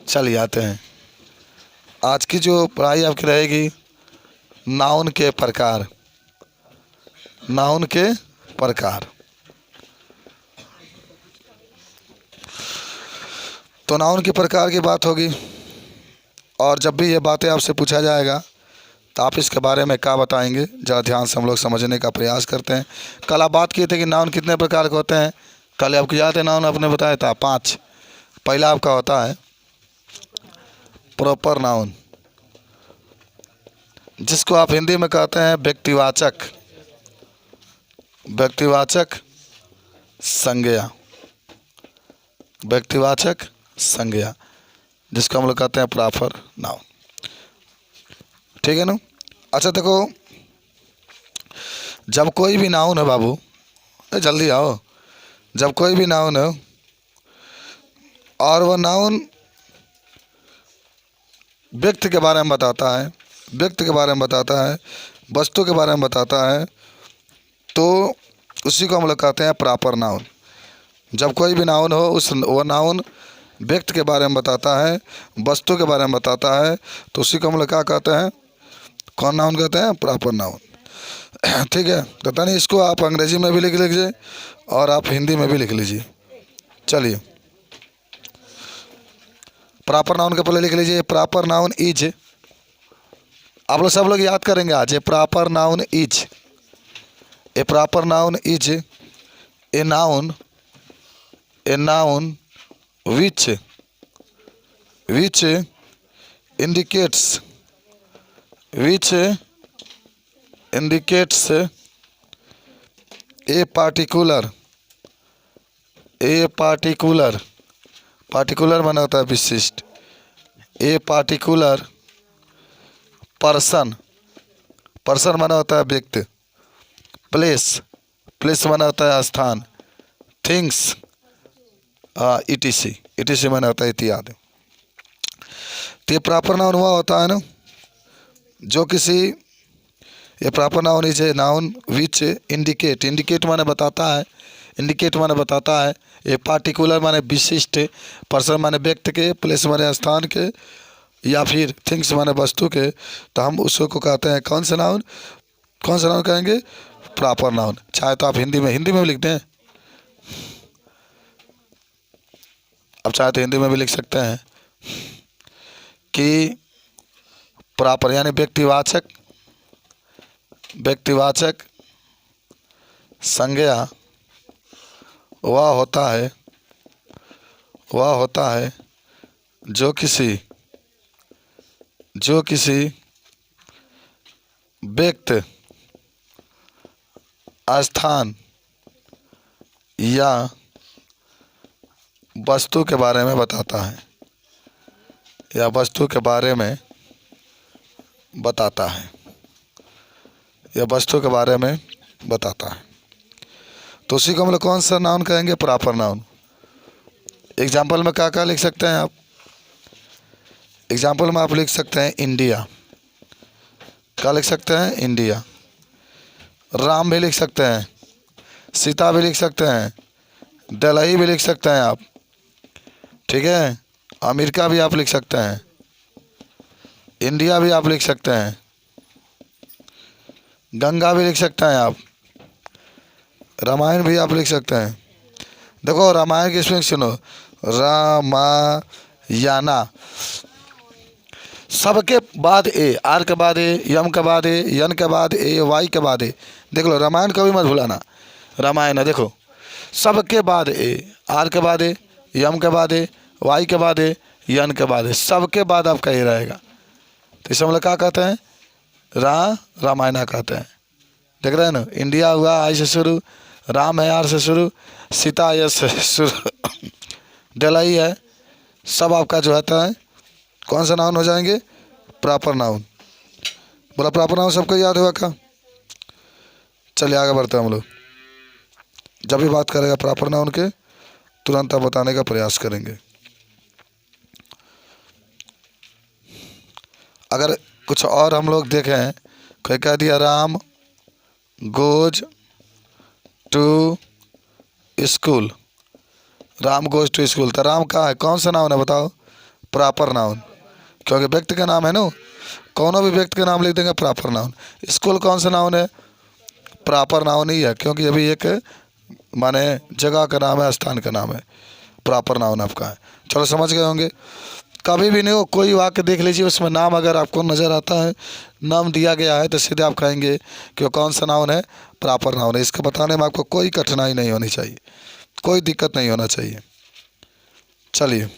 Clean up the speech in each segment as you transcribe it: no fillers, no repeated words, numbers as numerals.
चलिए आते हैं। आज की जो पढ़ाई आपकी रहेगी नाउन के प्रकार। नाउन के प्रकार। तो नाउन के प्रकार की बात होगी, और जब भी ये बातें आपसे पूछा जाएगा तो आप इसके बारे में क्या बताएंगे, ज़रा ध्यान से हम लोग समझने का प्रयास करते हैं। कल आप बात किए थे कि नाउन कितने प्रकार के होते हैं। कल आपको याद है नाउन आपने बताया था 5। पहला आपका होता है प्रॉपर नाउन, जिसको आप हिंदी में कहते हैं व्यक्तिवाचक। व्यक्तिवाचक संज्ञा। व्यक्तिवाचक संज्ञा, जिसको हम लोग कहते हैं प्रॉपर नाउन। ठीक है ना। अच्छा देखो, जब कोई भी नाउन है बाबू, जल्दी आओ, जब कोई भी नाउन है और वह नाउन व्यक्ति के बारे में बताता है, व्यक्ति के बारे में बताता है, वस्तु के बारे में बताता है, तो उसी को हम लोग कहते हैं प्रॉपर नाउन। जब कोई भी नाउन हो, वह नाउन व्यक्ति के बारे में बताता है, वस्तु के बारे में बताता है, तो उसी को हम लोग क्या कहते हैं, कौन नाउन कहते हैं, प्रॉपर नाउन। ठीक है। तो तनी इसको आप अंग्रेजी में भी लिख लीजिए और आप हिंदी में भी लिख लीजिए। चलिए, प्रॉपर नाउन के पहले लिख लीजिए प्रॉपर नाउन इज। आप लोग सब लोग याद करेंगे आज। A proper noun is, a proper noun is a noun, a noun which indicates, which indicates a particular, a particular, particular माना होता है विशिष्ट, a particular person, person माना होता है व्यक्ति, place, place माना होता है स्थान, things, ETC, ETC माना होता है इत्यादि। तो ये प्रॉपर नाउन हुआ होता है ना, जो किसी, ये proper noun is a noun which indicate, indicate माने बताता है, इंडिकेट माने बताता है, ए पार्टिकुलर माने विशिष्ट, पर्सन माने व्यक्ति के, प्लेस माने स्थान के, या फिर थिंग्स माने वस्तु के, तो हम उसको कहते हैं कौन सा नाउन, कौन सा नाउन कहेंगे, प्रॉपर नाउन। चाहे तो आप हिंदी में भी लिख दें, अब चाहे तो हिंदी में भी लिख सकते हैं कि प्रॉपर यानी व्यक्तिवाचक, व्यक्तिवाचक संज्ञा वह होता है, वह होता है जो किसी व्यक्ति, स्थान या वस्तु के बारे में बताता है, या वस्तु के बारे में बताता है, या वस्तु के बारे में बताता है। तो उसी को हम लोग कौन सा नाउन कहेंगे, प्रॉपर नाउन। एग्जाम्पल में क्या क्या लिख सकते हैं आप, एग्जाम्पल में आप लिख सकते हैं इंडिया। क्या लिख सकते हैं, इंडिया। राम भी लिख सकते हैं, सीता भी लिख सकते हैं, दिल्ली भी लिख सकते हैं आप। ठीक है। अमेरिका भी आप लिख सकते हैं, इंडिया भी आप लिख सकते हैं, गंगा भी लिख सकते हैं आप, रामायण भी आप लिख सकते हैं। देखो रामायण की स्पेलिंग सुनो, रामायणा, सबके बाद ए, आर के बाद ए, यम के बाद ए, यन के बाद ए, वाई के बाद ए। देख लो, रामायण कभी मत भुलाना, रामायण है देखो, सबके बाद ए, आर के बाद ए, यम के बाद ए, वाई के बाद ए, यन के बाद ए, सबके बाद आपका ये रहेगा। तो इसे हम लोग क्या कहते हैं, रामायणा कहते हैं। देख रहे हैं ना, इंडिया हुआ आई से शुरू, राम है आर से शुरू, सीता यस से शुरू, दिल्ली है, सब आपका जो होता है कौन सा नाउन हो जाएंगे, प्रॉपर नाउन। बोला प्रॉपर नाउन सबको याद हुआ का। चलिए आगे बढ़ते हैं हम लोग। जब भी बात करेगा प्रॉपर नाउन के, तुरंत आप बताने का प्रयास करेंगे। अगर कुछ और हम लोग देखें, कोई कह दिया Ram goes to school, Ram goes to school, तो राम का है कौन सा नाउन है बताओ, प्रॉपर नाउन, क्योंकि व्यक्ति का नाम है ना, कौनो भी व्यक्ति का नाम लिख देंगे प्रॉपर नाउन। स्कूल कौन सा नाउन है? प्रॉपर नाउन ही है, क्योंकि अभी एक माने जगह का नाम है, स्थान का नाम है, प्रॉपर नाउन आपका है। चलो समझ गए होंगे। कभी भी नहीं हो कोई वाक्य देख लीजिए, उसमें नाम अगर आपको नज़र आता है, नाम दिया गया है, तो सीधे आप कहेंगे कि वो कौन सा नाउन है, प्रॉपर नाउन है। इसको बताने में आपको कोई कठिनाई नहीं होनी चाहिए, कोई दिक्कत नहीं होना चाहिए। चलिए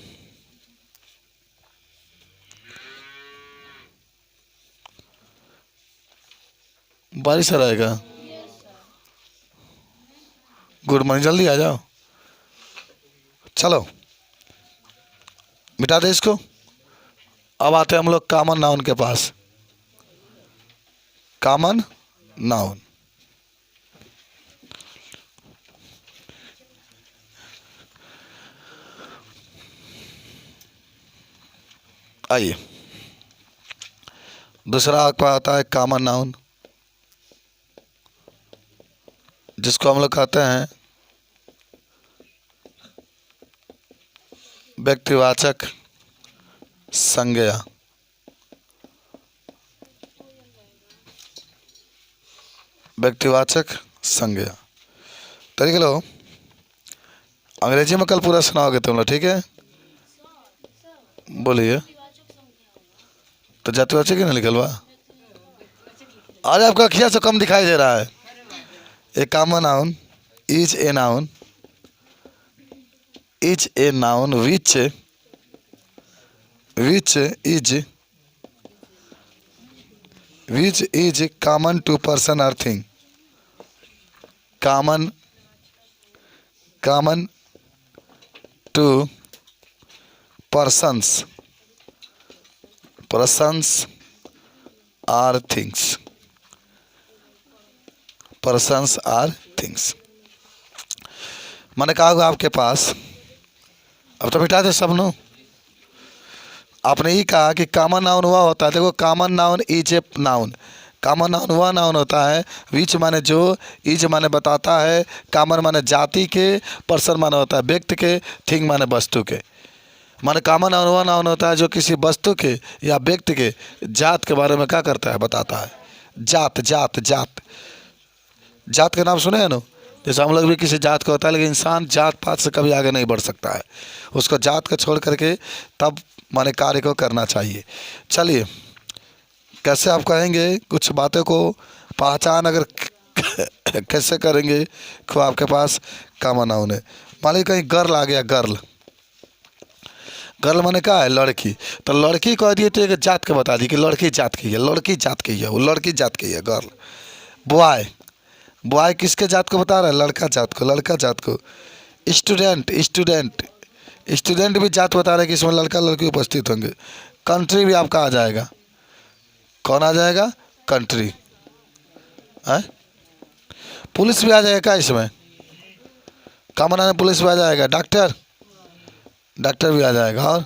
बारिश आ रहेगा। गुड मॉर्निंग, जल्दी आ जाओ। चलो मिटा दे इसको। अब आते हैं हम लोग कॉमन नाउन के पास। कॉमन नाउन, आइए दूसरा आपका आता है कॉमन नाउन, जिसको हम लोग कहते हैं व्यक्तिवाचक संज्ञा। व्यक्तिवाचक संज्ञा तरीके लो, अंग्रेजी में कल पूरा सुनाओगे तुम लोग, ठीक है? बोलिए। तो जातिवाचक ही ना निकलवा, आज आपका अखिया से कम दिखाई दे रहा है। A common noun is a noun, is a noun which is common to person और thing. Common to persons or things, persons or things। मैंने कहा होगा आपके पास, अब तो मिटा दे सब नो। आपने ये कहा कि कॉमन नाउन हुआ होता है, देखो common noun is a noun. Common noun वह नाउन होता है विच माने जो, इज माने बताता है, कॉमन माने जाति के, पर्सन माने होता है व्यक्ति के, थिंग माने वस्तु के। माने कॉमन नाउन वह नाउन होता है जो किसी वस्तु के या व्यक्ति के जात के बारे में क्या करता है, बताता है। जात जात जात जात के नाम सुने हैं ना? जैसे हम लोग भी किसी जात का होता है, लेकिन इंसान जात पात से कभी आगे नहीं बढ़ सकता है, उसको जात को छोड़ करके तब माने कार्य को करना चाहिए। चलिए कैसे आप कहेंगे कुछ बातों को पहचान अगर कैसे करेंगे तो आपके पास कॉमन नाउन है। मान लीजिए कहीं गर्ल आ गया, गर्ल माने क्या है, लड़की। तो लड़की कह दिए तो एक जात के बता दी कि लड़की जात की है, लड़की जात की है, वो लड़की जात की है गर्ल। बॉय किसके जात को बता रहा है, लड़का जात को, लड़का जात को। स्टूडेंट भी जात बता रहे हैं कि इसमें लड़का लड़की उपस्थित होंगे। कंट्री भी आपका आ जाएगा, कौन आ जाएगा, कंट्री है। पुलिस भी आ जाएगा क्या इसमें, कॉमन नाउन पुलिस भी आ जाएगा। डॉक्टर भी आ जाएगा, और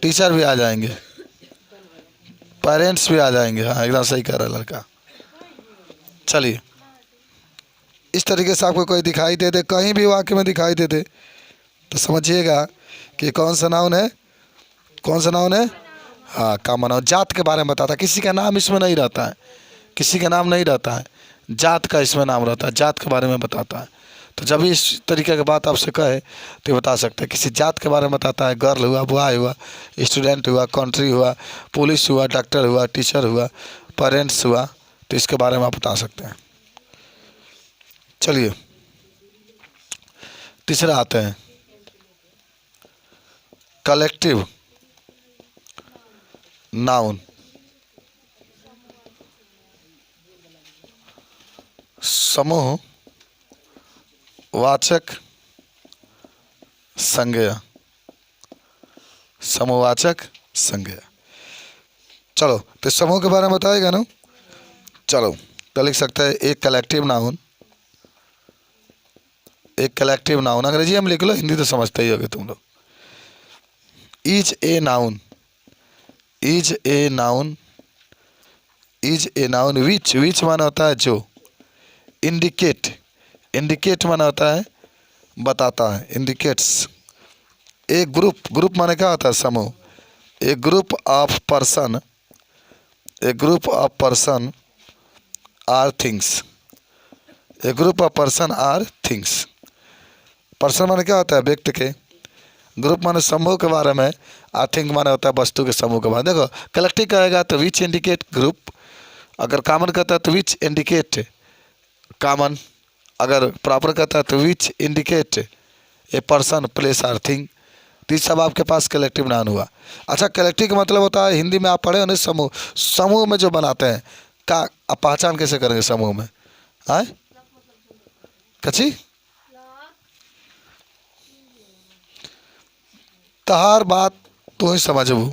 टीचर भी आ जाएंगे, पेरेंट्स भी आ जाएंगे। हाँ एकदम सही कह रहा है लड़का। चलिए इस तरीके से आपको कोई दिखाई दे दे, कहीं भी वाक्य में दिखाई दे दे, तो समझिएगा कि कौन सा नाउन है, कौन सा नाउन है। हाँ कॉमन नाउन जात के बारे में बताता है, किसी का नाम इसमें नहीं रहता है, किसी का नाम नहीं रहता है, जात का इसमें नाम रहता है, जात के बारे में बताता है। तो जब इस तरीके की बात आपसे कहे तो बता सकते हैं किसी जात के बारे में बताता है। गर्ल हुआ, बॉय हुआ, स्टूडेंट हुआ, कंट्री हुआ, पुलिस हुआ, डॉक्टर हुआ, टीचर हुआ, पेरेंट्स हुआ, तो इसके बारे में आप बता सकते हैं। चलिए तीसरा आते हैं कलेक्टिव नाउन, समूह वाचक संज्ञा, समूहवाचक संज्ञा। चलो तो समूह के बारे में बताएगा ना। चलो तो लिख सकते हैं एक कलेक्टिव नाउन, एक कलेक्टिव नाउन अंग्रेजी में लिख लो, हिंदी तो समझते ही होगे तुम लोग। Is a noun, is a noun, is a noun विच माना होता है जो, इंडिकेट माना होता है बताता है, इंडिकेट्स, एक ग्रुप माने क्या होता है? समूह। A group of person, a group of person or things, a group of person or things. Person माने क्या होता है? व्यक्ति के। ग्रुप माने समूह के बारे में, आई थिंक माने होता है वस्तु के समूह के बारे में। देखो कलेक्टिव कहेगा तो विच इंडिकेट ग्रुप, अगर कॉमन कहता है तो विच इंडिकेट कॉमन, अगर प्रॉपर कहता है तो which indicate a person place or thing. तो ये सब आपके पास कलेक्टिव नाउन हुआ। अच्छा, कलेक्टिव का मतलब होता है, हिंदी में आप पढ़े हो ना, समूह। समूह में जो बनाते हैं का आप पहचान कैसे करेंगे समूह में? आए कची तहार बात तू ही समझबू,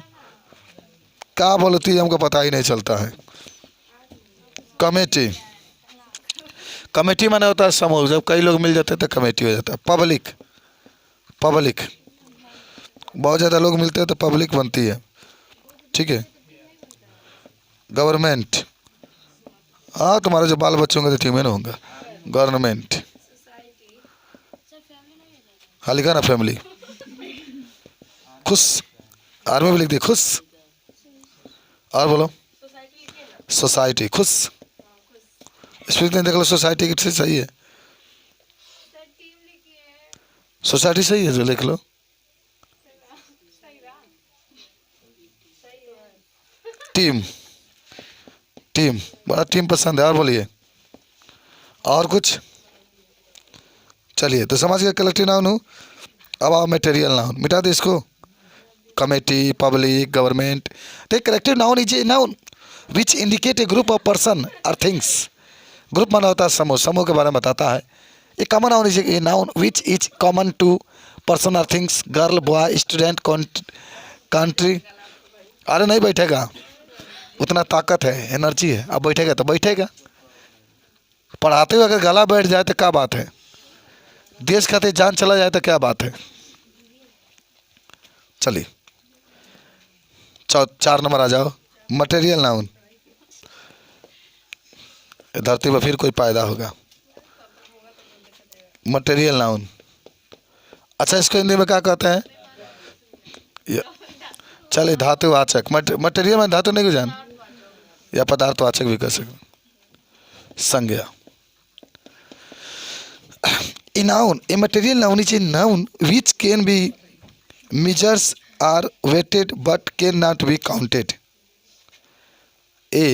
क्या बोलती है हमको पता ही नहीं चलता है। कमेटी, कमेटी माने होता है समूह। जब कई लोग मिल जाते हैं तो कमेटी हो जाता है। पब्लिक, पब्लिक बहुत ज़्यादा लोग मिलते हैं तो पब्लिक बनती है, ठीक है। गवर्नमेंट, हाँ तुम्हारे जो बाल बच्चे होंगे तो टीम में ना होंगे। गवर्नमेंट, हाँ लिखा ना फैमिली। खुश, आर्मी में लिख दी खुश। और बोलो सोसाइटी, खुश। स्पीच नहीं देख लो, सोसाइटी की सही है, सोसाइटी सही है जो लिख लो। टीम, टीम बड़ा टीम पसंद है। और बोलिए और कुछ? चलिए तो समझ गए कलेक्टिव नाउन हूँ। अब आओ मटेरियल नाउन, मिटा दे इसको। Committee, public, government. तो collective noun is a noun which indicate a group of person और थिंग्स। ग्रुप माना होता है समूह, समूह के बारे में बताता है। A common noun is a noun which is common to person और things, girl, boy, student, country. अरे नहीं बैठेगा, उतना ताकत है, एनर्जी है, अब बैठेगा तो बैठेगा। पढ़ाते हुए अगर गला बैठ जाए तो क्या बात है? देश खाते जान चला जाए तो क्या बात है? चलिए 4 नंबर आ जाओ। मटेरियल नाउन, धरती पर फिर कोई पैदा होगा। मटेरियल नाउन, अच्छा इसको हिंदी में क्या कहते हैं? चलिए धातुवाचक। मटेरियल में धातु नहीं को जान, या पदार्थवाचक भी कह सकते। संज्ञा, a noun, a material noun is a noun which can be measures or weighted but cannot be counted. A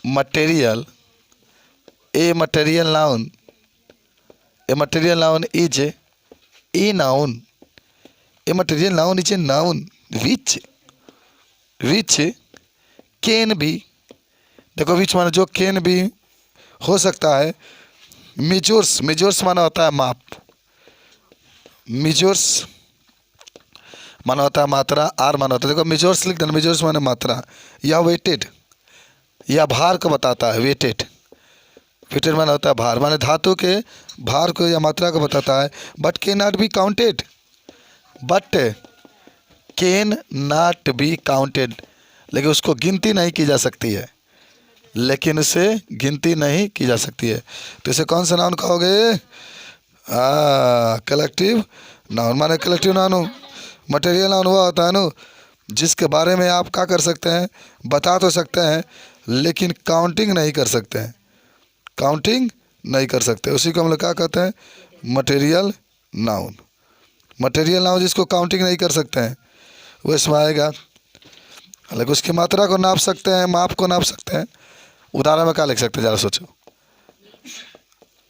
material, a material noun, a material noun is a noun, a material noun is a noun which can be, देखो which माने जो can be हो सकता है। Measures, measures माना होता है माप, मेजर्स माना होता है मात्रा, आर माना होता है, देखो मेजर्स लिख देना, मेजर्स माने मात्रा। या वेटेड, या भार को बताता है, वेटेड। वेटेड माना होता है भार, माने धातु के भार को या मात्रा को बताता है। But can not be counted, but can not be counted, लेकिन उसको गिनती नहीं की जा सकती है, लेकिन उसे गिनती नहीं की जा सकती है। तो इसे कौन सा नाउन कहोगे? Collective noun. माने कलेक्टिव नाउन। मटेरियल नाउन हुआ होता है ना जिसके बारे में आप क्या कर सकते हैं? बता तो सकते हैं लेकिन काउंटिंग नहीं कर सकते हैं, काउंटिंग नहीं कर सकते, उसी को हम लोग क्या कहते हैं? Material noun. मटेरियल नाउन जिसको काउंटिंग नहीं कर सकते हैं वो इसमें आएगा। लेकिन उसकी मात्रा को नाप सकते हैं, माप को नाप सकते हैं। उदाहरण में क्या लिख सकते हैं ज़रा सोचो?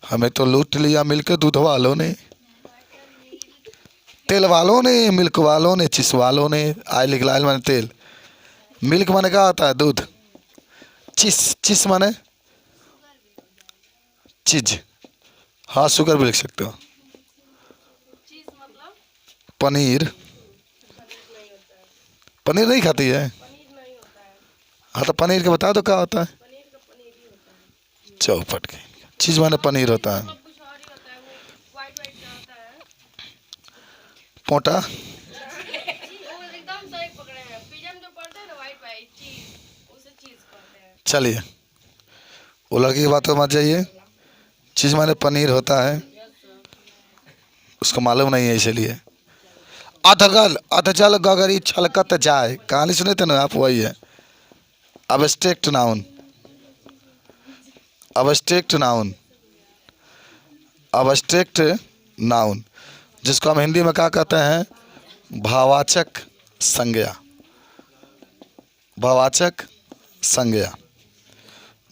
हमें तो लूट लिया मिलकर दूध वालों ने, तेल वालों ने, मिल्क वालों ने, चिस वालों ने। आई लिख लाल माने तेल, मिल्क माने क्या होता है? दूध। चिस, चिस माने चीज, हाँ शुगर भी लिख सकते हो। पनीर, पनीर नहीं खाती है? हाँ तो पनीर का बता दो क्या होता है? चौपट के चीज माने पनीर होता है। पोटा, चलिए वो लड़की की बात को मत जाइए। चीज माने पनीर होता है, उसको मालूम नहीं है इसलिए। अधगल अधजल गगरी छलकत जाए, कहानी सुने थे ना आप, वही है। Abstract noun, abstract noun, abstract noun, जिसको हम हिंदी में क्या कहते हैं, भाववाचक संज्ञा, भाववाचक संज्ञा,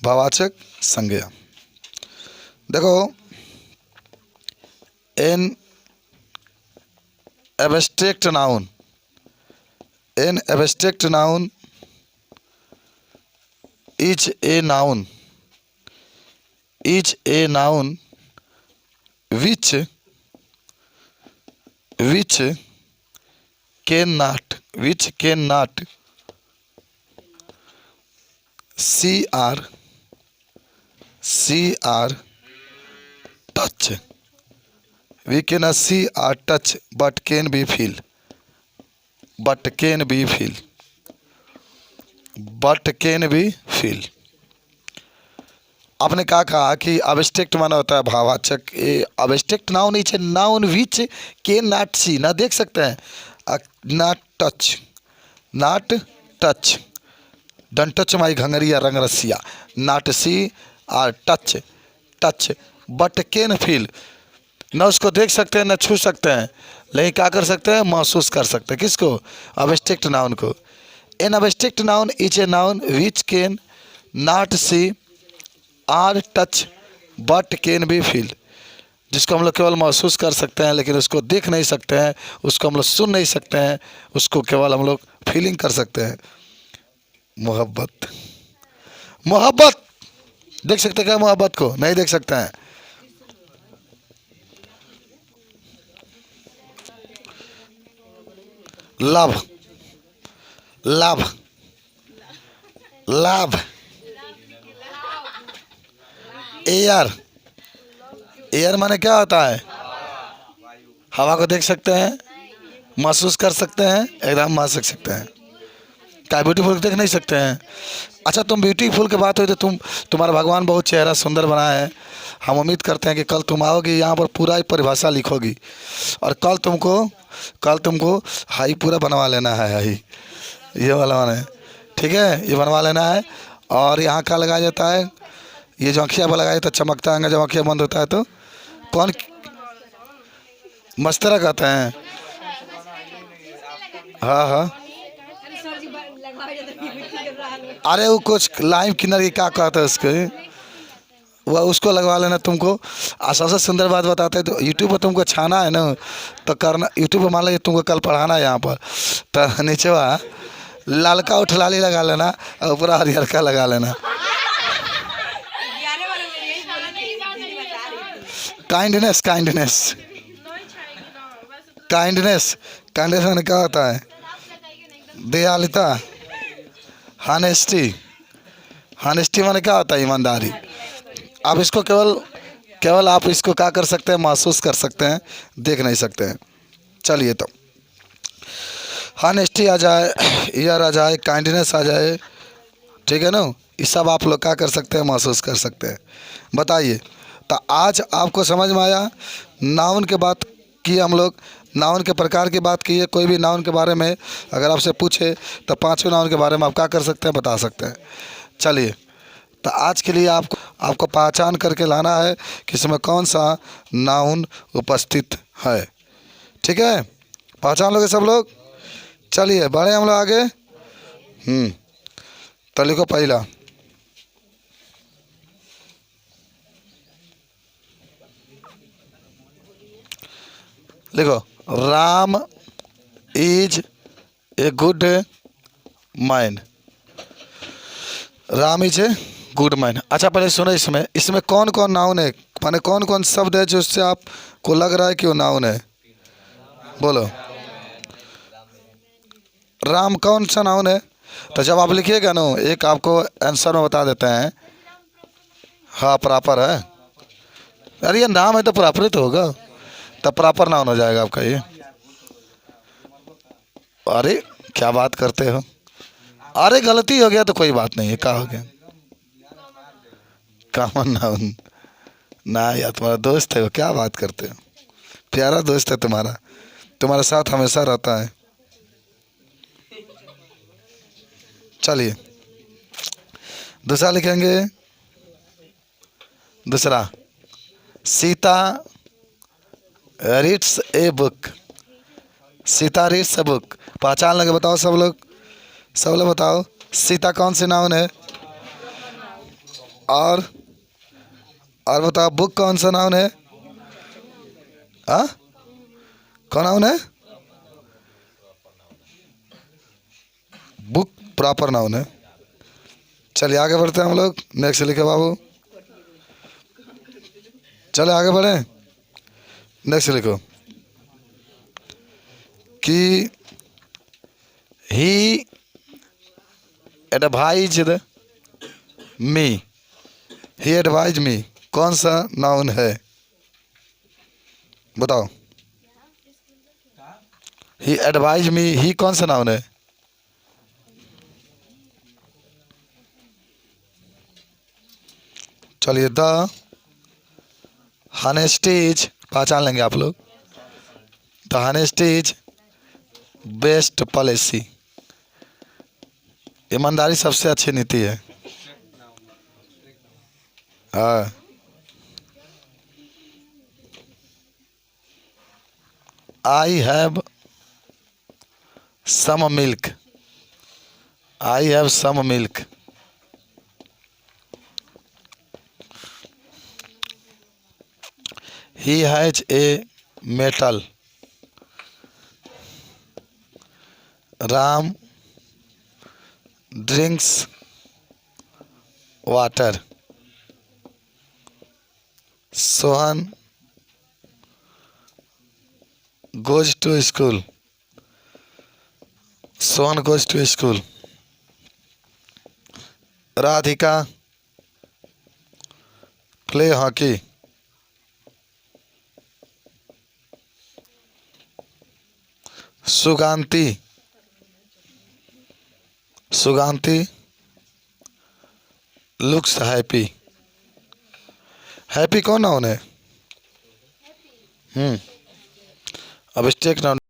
भाववाचक संज्ञा। देखो, an abstract noun, an abstract noun is a noun, is a noun which cannot see or touch, we cannot see or touch but can be feel, but can be feel, but can be feel। आपने क्या कहा कि abstract माना होता है भाववाचक। ये abstract noun is a noun which can not see, ना देख सकते हैं, not touch, not touch, don't touch my घंगरिया रंग रसिया, not see or touch, touch but can feel, ना उसको देख सकते हैं ना छू सकते हैं, लेकिन क्या कर सकते हैं, महसूस कर सकते हैं। किसको, अब्स्ट्रैक्ट नाउन को। An abstract noun is a noun which can not see or touch but can be feel, जिसको हम लोग केवल महसूस कर सकते हैं लेकिन उसको देख नहीं सकते हैं, उसको हम लोग सुन नहीं सकते हैं, उसको केवल हम लोग फीलिंग कर सकते हैं। मोहब्बत, मोहब्बत देख सकते हैं क्या, मोहब्बत को नहीं देख सकते हैं। Love, love, love, air, air माने क्या होता है, हवा को देख सकते हैं, महसूस कर सकते हैं, एकदम महसूस कर सकते हैं। क्या ब्यूटीफुल देख नहीं सकते हैं। अच्छा, तुम ब्यूटीफुल की बात हुई तो तुम्हारा भगवान बहुत चेहरा सुंदर बनाया है। हम उम्मीद करते हैं कि कल तुम आओगी यहाँ पर पूरा ही परिभाषा लिखोगी, और कल तुमको हाई पूरा बनवा लेना है, हाई ये वाला है, ठीक है, ये बनवा लेना है। और यहाँ क्या लगाया जाता है, ये जो आँखिया पर लगाए तो चमकता है, जब आँखिया बंद होता है तो कौन, मस्तरा कहते हैं। हाँ हाँ, अरे वो कुछ लाइम किन्नर की क्या कहते हैं उसको, वह उसको लगवा लेना तुमको। और सबसे सुंदर बात बताते हैं, तो यूट्यूब पर तुमको छाना है ना, तो करना, यूट्यूब पर मान लीजिए तुमको कल पढ़ाना है यहाँ पर, तो नीचे वहाँ लालका उठलाली लगा लेना और ऊपर हरियर का लगा लेना। काइंडनेस, काइंडनेस, काइंडनेस, काइंडनेस मैंने क्या होता है, दयालुता, हानेस्टी, हानेस्टी माने क्या होता है, ईमानदारी। आप इसको केवल आप इसको क्या कर सकते हैं, महसूस कर सकते हैं, देख नहीं सकते हैं। चलिए, तो हानेस्टी आ जाए, ईयर आ जाए, काइंडनेस आ जाए, ठीक है ना, ये सब आप लोग क्या कर सकते हैं, महसूस कर सकते हैं। बताइए, तो आज आपको समझ में आया, नाउन के बात की हम लोग, नाउन के प्रकार की बात की है। कोई भी नाउन के बारे में अगर आपसे पूछे तो पांचों नाउन के बारे में आप क्या कर सकते हैं, बता सकते हैं। चलिए, तो आज के लिए आपको पहचान करके लाना है कि इसमें कौन सा नाउन उपस्थित है, ठीक है, पहचान लोगे सब लोग। चलिए, बढ़े हम लोग आगे। तो लिखो पहला, लिखो, Ram is a good man, Ram is a good man. अच्छा, पहले सुनो, इसमें कौन कौन नाउन है, माने कौन कौन शब्द है जो उससे आपको लग रहा है कि वो नाउन है, बोलो। राम कौन सा नाउन है, तो जब आप लिखिएगा ना, एक आपको आंसर में बता देते हैं। हाँ, प्रॉपर है, अरे ये नाम है तो प्रॉपर ही तो होगा, तब प्रॉपर नाउन हो जाएगा आपका ये। अरे क्या बात करते हो, अरे गलती हो गया तो कोई बात नहीं है, क्या हो गया, कॉमन नाउन ना यार, तुम्हारा दोस्त है वो, क्या बात करते हो, प्यारा दोस्त है तुम्हारा, तुम्हारे साथ हमेशा रहता है। चलिए दूसरा लिखेंगे। दूसरा, Sita reads a book. Sita reads a book, पहचान लगे बताओ सब लोग, सब लोग बताओ सीता कौन सी नाउन है? और बताओ बुक कौन सा नाउन है? हाँ, कौन नाउन है? बुक प्रॉपर नाउन है। चलिए आगे बढ़ते हैं हम लोग। नेक्स्ट लिखे बाबू, चले आगे बढ़े। नेक्स्ट लिखो कि ही एडवाइज्ड मी। ही एडवाइज मी कौन सा नाउन है? बताओ। ही एडवाइज मी, ही कौन सा नाउन है? चलिए, द हॉनेस्टीज, पहचान लेंगे आप लोग। द हॉनेस्टीज बेस्ट पॉलिसी, ईमानदारी सबसे अच्छी नीति है। हाँ, I have some milk. I have some milk. He has a metal. Ram drinks water. Sohan goes to school. Sohan goes to school. Radhika play hockey. Suganthi looks happy. Happy कौन noun है? अब stake noun